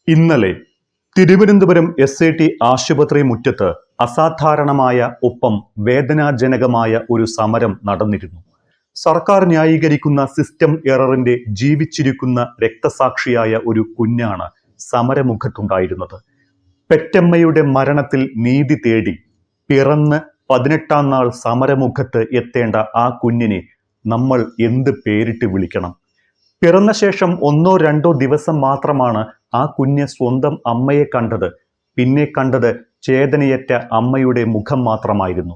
ഇന്നലെ തിരുവനന്തപുരം SIT ആശുപത്രി മുറ്റത്ത് അസാധാരണമായ ഒപ്പം വേദനാജനകമായ ഒരു സമരം നടന്നിരുന്നു. സർക്കാർ ന്യായീകരിക്കുന്ന സിസ്റ്റം എററിന്റെ ജീവിച്ചിരിക്കുന്ന രക്തസാക്ഷിയായ ഒരു കുഞ്ഞാണ് സമരമുഖത്തുണ്ടായിരുന്നത്. പെറ്റമ്മയുടെ മരണത്തിൽ നീതി തേടി പിറന്ന് 18-ാം നാൾ സമരമുഖത്ത് എത്തേണ്ട ആ കുഞ്ഞിനെ നമ്മൾ എന്ത് പേരിട്ട് വിളിക്കണം? പിറന്ന ശേഷം 1-2 ദിവസം മാത്രമാണ് ആ കുഞ്ഞ് സ്വന്തം അമ്മയെ കണ്ടത്. പിന്നെ കണ്ടത് ചേതനയറ്റ അമ്മയുടെ മുഖം മാത്രമായിരുന്നു.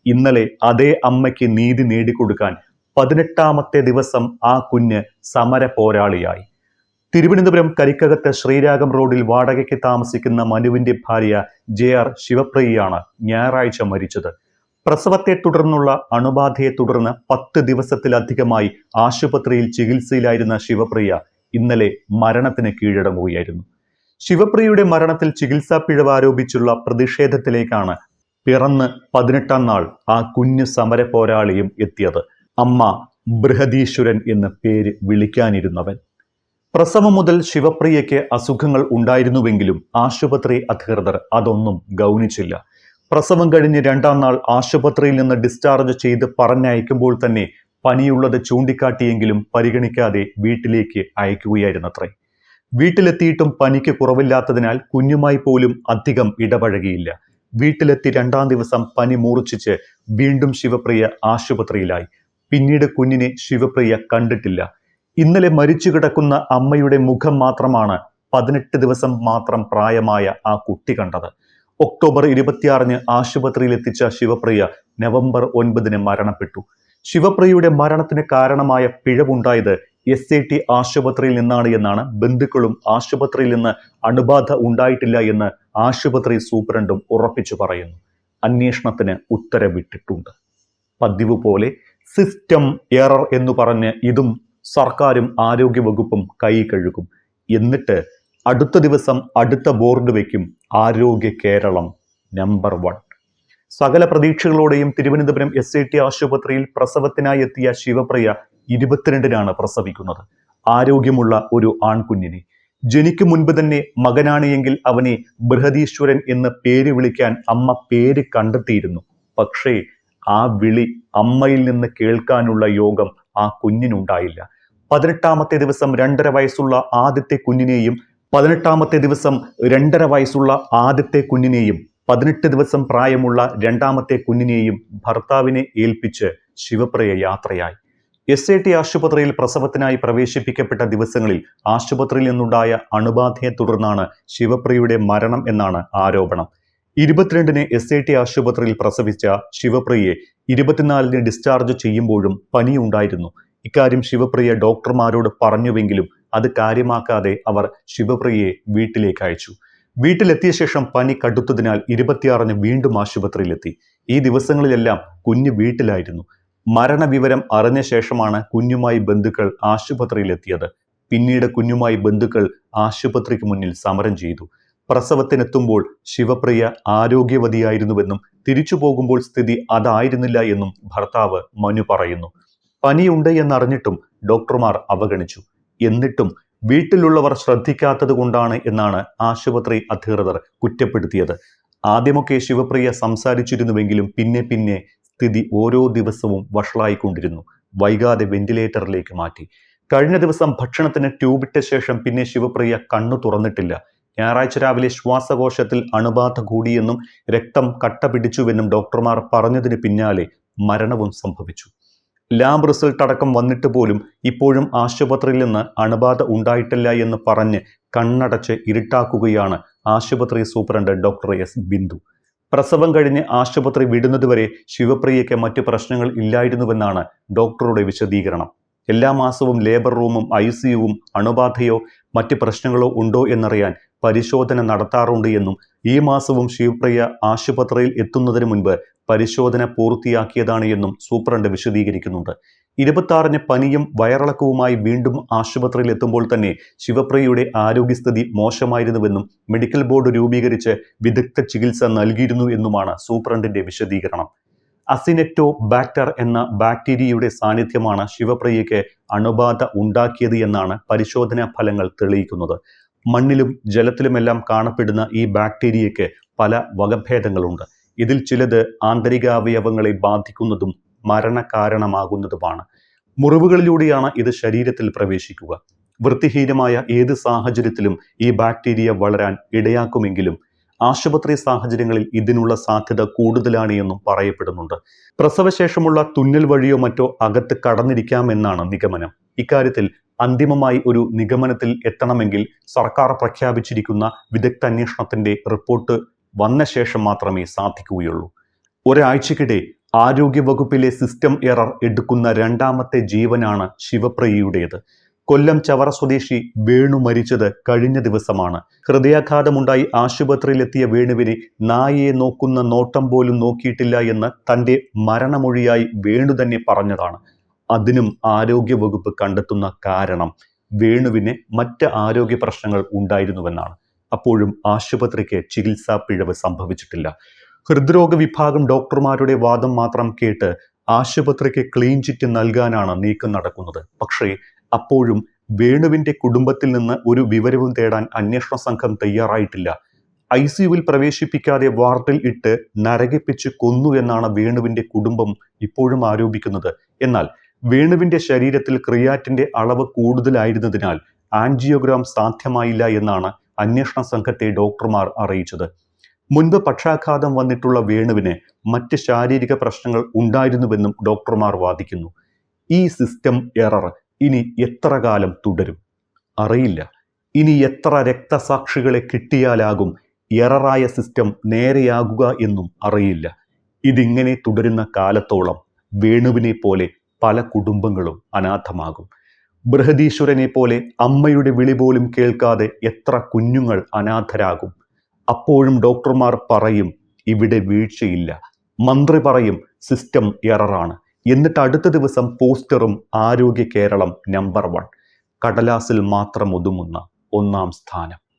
ഇന്നലെ അതേ അമ്മയ്ക്ക് നീതി നേടിക്കൊടുക്കാൻ 18-ാമത്തെ ദിവസം ആ കുഞ്ഞ് സമര പോരാളിയായി. തിരുവനന്തപുരം കരിക്കകത്ത് ശ്രീരാഗം റോഡിൽ വാടകയ്ക്ക് താമസിക്കുന്ന മനുവിന്റെ ഭാര്യ JR ശിവപ്രിയയാണ് ഞായറാഴ്ച മരിച്ചത്. പ്രസവത്തെ തുടർന്നുള്ള അണുബാധയെ തുടർന്ന് 10 ദിവസത്തിലധികമായി ആശുപത്രിയിൽ ചികിത്സയിലായിരുന്ന ശിവപ്രിയ ഇന്നലെ മരണത്തിന് കീഴടങ്ങുകയായിരുന്നു. ശിവപ്രിയയുടെ മരണത്തിൽ ചികിത്സാ പിഴവ് ആരോപിച്ചുള്ള പ്രതിഷേധത്തിലേക്കാണ് പിറന്ന് 18-ാം നാൾ ആ കുഞ്ഞു സമര പോരാളിയും എത്തിയത്. അമ്മ ബൃഹദീശ്വരൻ എന്ന പേര് വിളിക്കാനിരുന്നവൻ. പ്രസവം മുതൽ ശിവപ്രിയയ്ക്ക് അസുഖങ്ങൾ ഉണ്ടായിരുന്നുവെങ്കിലും ആശുപത്രി അധികൃതർ അതൊന്നും ഗൗനിച്ചില്ല. പ്രസവം കഴിഞ്ഞ് 2-ാം നാൾ ആശുപത്രിയിൽ നിന്ന് ഡിസ്ചാർജ് ചെയ്ത് പറഞ്ഞയക്കുമ്പോൾ തന്നെ പനിയുള്ളത് ചൂണ്ടിക്കാട്ടിയെങ്കിലും പരിഗണിക്കാതെ വീട്ടിലേക്ക് അയക്കുകയായിരുന്നത്രേ. വീട്ടിലെത്തിയിട്ടും പനിക്ക് കുറവില്ലാത്തതിനാൽ കുഞ്ഞുമായി പോലും അധികം ഇടപഴകിയില്ല. വീട്ടിലെത്തി 2-ാം ദിവസം പനി മൂർച്ഛിച്ച് വീണ്ടും ശിവപ്രിയ ആശുപത്രിയിലായി. പിന്നീട് കുഞ്ഞിനെ ശിവപ്രിയ കണ്ടിട്ടില്ല. ഇന്നലെ മരിച്ചു കിടക്കുന്ന അമ്മയുടെ മുഖം മാത്രമാണ് 18 ദിവസം മാത്രം പ്രായമായ ആ കുട്ടി കണ്ടത്. ഒക്ടോബർ 26-ന് ആശുപത്രിയിൽ എത്തിച്ച ശിവപ്രിയ നവംബർ 9-ന് മരണപ്പെട്ടു. ശിവപ്രിയയുടെ മരണത്തിന് കാരണമായ പിഴവുണ്ടായത് SIT ആശുപത്രിയിൽ നിന്നാണ് എന്നാണ് ബന്ധുക്കളും ആശുപത്രിയിൽ നിന്ന് അണുബാധ ഉണ്ടായിട്ടില്ല എന്ന് ആശുപത്രി സൂപ്രണ്ടും ഉറപ്പിച്ചു പറയുന്നു. അന്വേഷണത്തിന് ഉത്തരവിട്ടിട്ടുണ്ട്. പതിവ് പോലെ സിസ്റ്റം എറർ എന്ന് പറഞ്ഞ് ഇതും സർക്കാരും ആരോഗ്യവകുപ്പും കൈ കഴുകും. എന്നിട്ട് അടുത്ത ദിവസം അടുത്ത ബോർഡ് വയ്ക്കും ആരോഗ്യ കേരളം നമ്പർ 1. സകല പ്രതീക്ഷകളോടെയും തിരുവനന്തപുരം SIT ആശുപത്രിയിൽ പ്രസവത്തിനായി എത്തിയ ശിവപ്രിയ 22-നാണ് പ്രസവിക്കുന്നത്. ആരോഗ്യമുള്ള ഒരു ആൺകുഞ്ഞിനെ. ജനിക്കും മുൻപ് തന്നെ മകനാണ് എങ്കിൽ അവനെ ബൃഹദീശ്വരൻ എന്ന് പേര് വിളിക്കാൻ അമ്മ പേര് കണ്ടെത്തിയിരുന്നു. പക്ഷേ ആ വിളി അമ്മയിൽ നിന്ന് കേൾക്കാനുള്ള യോഗം ആ കുഞ്ഞിനുണ്ടായില്ല. 18-ാമത്തെ ദിവസം 2.5 വയസ്സുള്ള ആദ്യത്തെ കുഞ്ഞിനെയും 18-ാമത്തെ ദിവസം 2.5 വയസ്സുള്ള ആദ്യത്തെ കുഞ്ഞിനെയും 18 ദിവസം പ്രായമുള്ള 2-ാമത്തെ കുഞ്ഞിനെയും ഭർത്താവിനെ ഏൽപ്പിച്ച് ശിവപ്രിയ യാത്രയായി. SIT ആശുപത്രിയിൽ പ്രസവത്തിനായി പ്രവേശിപ്പിക്കപ്പെട്ട ദിവസങ്ങളിൽ ആശുപത്രിയിൽ നിന്നുണ്ടായ അണുബാധയെ തുടർന്നാണ് ശിവപ്രിയയുടെ മരണം എന്നാണ് ആരോപണം. 22-ന് SIT ആശുപത്രിയിൽ പ്രസവിച്ച ശിവപ്രിയയെ 24-ന് ഡിസ്ചാർജ് ചെയ്യുമ്പോഴും പനിയുണ്ടായിരുന്നു. ഇക്കാര്യം ശിവപ്രിയ ഡോക്ടർമാരോട് പറഞ്ഞുവെങ്കിലും അത് കാര്യമാക്കാതെ അവർ ശിവപ്രിയയെ വീട്ടിലേക്ക് അയച്ചു. വീട്ടിലെത്തിയ ശേഷം പനി കടുത്തതിനാൽ 26-ന് വീണ്ടും ആശുപത്രിയിലെത്തി. ഈ ദിവസങ്ങളിലെല്ലാം കുഞ്ഞ് വീട്ടിലായിരുന്നു. മരണവിവരം അറിഞ്ഞ ശേഷമാണ് കുഞ്ഞുമായി ബന്ധുക്കൾ ആശുപത്രിയിലെത്തിയത്. പിന്നീട് കുഞ്ഞുമായി ബന്ധുക്കൾ ആശുപത്രിക്ക് മുന്നിൽ സമരം ചെയ്തു. പ്രസവത്തിനെത്തുമ്പോൾ ശിവപ്രിയ ആരോഗ്യവതിയായിരുന്നുവെന്നും തിരിച്ചു പോകുമ്പോൾ സ്ഥിതി അതായിരുന്നില്ല എന്നും ഭർത്താവ് മനു പറയുന്നു. പനിയുണ്ട് എന്നറിഞ്ഞിട്ടും ഡോക്ടർമാർ അവഗണിച്ചു. എന്നിട്ടും വീട്ടിലുള്ളവർ ശ്രദ്ധിക്കാത്തത് കൊണ്ടാണ് എന്നാണ് ആശുപത്രി അധികൃതർ കുറ്റപ്പെടുത്തിയത്. ആദ്യമൊക്കെ ശിവപ്രിയ സംസാരിച്ചിരുന്നുവെങ്കിലും പിന്നെ സ്ഥിതി ഓരോ ദിവസവും വഷളായിക്കൊണ്ടിരുന്നു. വൈകാതെ വെന്റിലേറ്ററിലേക്ക് മാറ്റി. കഴിഞ്ഞ ദിവസം ഭക്ഷണത്തിന് ട്യൂബിട്ട ശേഷം പിന്നെ ശിവപ്രിയ കണ്ണു തുറന്നിട്ടില്ല. ഞായറാഴ്ച രാവിലെ ശ്വാസകോശത്തിൽ അണുബാധ കൂടിയെന്നും രക്തം കട്ട പിടിച്ചുവെന്നും ഡോക്ടർമാർ പറഞ്ഞതിന് പിന്നാലെ മരണവും സംഭവിച്ചു. ലാബ് റിസൾട്ട് അടക്കം വന്നിട്ട് പോലും ഇപ്പോഴും ആശുപത്രിയിൽ നിന്ന് അണുബാധ ഉണ്ടായിട്ടില്ല എന്ന് പറഞ്ഞ് കണ്ണടച്ച് ഇരുട്ടാക്കുകയാണ് ആശുപത്രി സൂപ്രണ്ട് ഡോക്ടർ S. ബിന്ദു. പ്രസവം കഴിഞ്ഞ് ആശുപത്രി വിടുന്നതുവരെ ശിവപ്രിയയ്ക്ക് മറ്റു പ്രശ്നങ്ങൾ ഇല്ലായിരുന്നുവെന്നാണ് ഡോക്ടറുടെ വിശദീകരണം. എല്ലാ മാസവും ലേബർ റൂമും ICUവും അണുബാധയോ മറ്റ് പ്രശ്നങ്ങളോ ഉണ്ടോ എന്നറിയാൻ പരിശോധന നടത്താറുണ്ട് എന്നും ഈ മാസവും ശിവപ്രിയ ആശുപത്രിയിൽ എത്തുന്നതിന് മുൻപ് പരിശോധന പൂർത്തിയാക്കിയതാണ് എന്നും സൂപ്രണ്ട് വിശദീകരിക്കുന്നുണ്ട്. 26-ന് പനിയും വയറിളക്കവുമായി വീണ്ടും ആശുപത്രിയിൽ എത്തുമ്പോൾ തന്നെ ശിവപ്രിയയുടെ ആരോഗ്യസ്ഥിതി മോശമായിരുന്നുവെന്നും മെഡിക്കൽ ബോർഡ് രൂപീകരിച്ച് വിദഗ്ധ ചികിത്സ നൽകിയിരുന്നു എന്നുമാണ് സൂപ്രണ്ടിന്റെ വിശദീകരണം. അസിനെക്ടോ ബാക്ടർ എന്ന ബാക്ടീരിയയുടെ സാന്നിധ്യമാണ് ശിവപ്രിയയ്ക്ക് അണുബാധ ഉണ്ടാക്കിയത് എന്നാണ് പരിശോധനാ ഫലങ്ങൾ തെളിയിക്കുന്നത്. മണ്ണിലും ജലത്തിലുമെല്ലാം കാണപ്പെടുന്ന ഈ ബാക്ടീരിയയ്ക്ക് പല വകഭേദങ്ങളുണ്ട്. ഇതിൽ ചിലത് ആന്തരികാവയവങ്ങളെ ബാധിക്കുന്നതും മരണകാരണമാകുന്നതുമാണ്. മുറിവുകളിലൂടെയാണ് ഇത് ശരീരത്തിൽ പ്രവേശിക്കുക. വൃത്തിഹീനമായ ഏത് സാഹചര്യത്തിലും ഈ ബാക്ടീരിയ വളരാൻ ഇടയാക്കുമെങ്കിലും ആശുപത്രി സാഹചര്യങ്ങളിൽ ഇതിനുള്ള സാധ്യത കൂടുതലാണ് എന്നും പറയപ്പെടുന്നുണ്ട്. പ്രസവശേഷമുള്ള തുന്നൽ വഴിയോ മറ്റോ അകത്ത് കടന്നിരിക്കാമെന്നാണ് നിഗമനം. ഇക്കാര്യത്തിൽ അന്തിമമായി ഒരു നിഗമനത്തിൽ എത്തണമെങ്കിൽ സർക്കാർ പ്രഖ്യാപിച്ചിരിക്കുന്ന വിദഗ്ധാന്വേഷണത്തിന്റെ റിപ്പോർട്ട് വന്ന ശേഷം മാത്രമേ സാധിക്കുകയുള്ളൂ. ഒരാഴ്ചക്കിടെ ആരോഗ്യവകുപ്പിലെ സിസ്റ്റം എറർ എടുക്കുന്ന രണ്ടാമത്തെ ജീവനാണ് ശിവപ്രിയയുടേത്. കൊല്ലം ചവറ സ്വദേശി വേണു മരിച്ചത് കഴിഞ്ഞ ദിവസമാണ്. ഹൃദയാഘാതമുണ്ടായി ആശുപത്രിയിലെത്തിയ വേണുവിനെ നായയെ നോക്കുന്ന നോട്ടം പോലും നോക്കിയിട്ടില്ല എന്ന് തൻ്റെ മരണമൊഴിയായി വേണു തന്നെ പറഞ്ഞതാണ്. അതിനും ആരോഗ്യവകുപ്പ് കണ്ടെത്തുന്ന കാരണം വേണുവിന് മറ്റ് ആരോഗ്യ പ്രശ്നങ്ങൾ ഉണ്ടായിരുന്നുവെന്നാണ്. അപ്പോഴും ആശുപത്രിക്ക് ചികിത്സാ പിഴവ് സംഭവിച്ചിട്ടില്ല. ഹൃദ്രോഗ വിഭാഗം ഡോക്ടർമാരുടെ വാദം മാത്രം കേട്ട് ആശുപത്രിക്ക് ക്ലീൻ ചിറ്റ് നൽകാനാണ് നീക്കം നടക്കുന്നത്. പക്ഷേ അപ്പോഴും വേണുവിന്റെ കുടുംബത്തിൽ നിന്ന് ഒരു വിവരവും തേടാൻ അന്വേഷണ സംഘം തയ്യാറായിട്ടില്ല. ICUവിൽ പ്രവേശിപ്പിക്കാതെ വാർഡിൽ ഇട്ട് നരകിപ്പിച്ച് കൊന്നു എന്നാണ് വേണുവിന്റെ കുടുംബം ഇപ്പോഴും ആരോപിക്കുന്നത്. എന്നാൽ വേണുവിന്റെ ശരീരത്തിൽ ക്രിയാറ്റിന്റെ അളവ് കൂടുതലായിരുന്നതിനാൽ ആൻജിയോഗ്രാം സാധ്യമായില്ല എന്നാണ് അന്വേഷണ സംഘത്തെ ഡോക്ടർമാർ അറിയിച്ചത്. മുൻപ് പക്ഷാഘാതം വന്നിട്ടുള്ള വേണുവിന് മറ്റ് ശാരീരിക പ്രശ്നങ്ങൾ ഉണ്ടായിരുന്നുവെന്നും ഡോക്ടർമാർ വാദിക്കുന്നു. ഈ സിസ്റ്റം എറർ ഇനി എത്ര കാലം തുടരും അറിയില്ല. ഇനി എത്ര രക്തസാക്ഷികളെ കിട്ടിയാലാകും എററായ സിസ്റ്റം നേരെയാകുക എന്നും അറിയില്ല. ഇതിങ്ങനെ തുടരുന്ന കാലത്തോളം വേണുവിനെ പോലെ പല കുടുംബങ്ങളും അനാഥമാകും. ബൃഹദീശ്വരനെ പോലെ അമ്മയുടെ വിളി പോലും കേൾക്കാതെ എത്ര കുഞ്ഞുങ്ങൾ അനാഥരാകും. അപ്പോഴും ഡോക്ടർമാർ പറയും ഇവിടെ വീഴ്ചയില്ല. മന്ത്രി പറയും സിസ്റ്റം എററാണ്. എന്നിട്ട് അടുത്ത ദിവസം പോസ്റ്ററും ആരോഗ്യ കേരളം നമ്പർ 1. കടലാസിൽ മാത്രം ഒതുങ്ങുന്ന 1-ാം സ്ഥാനം.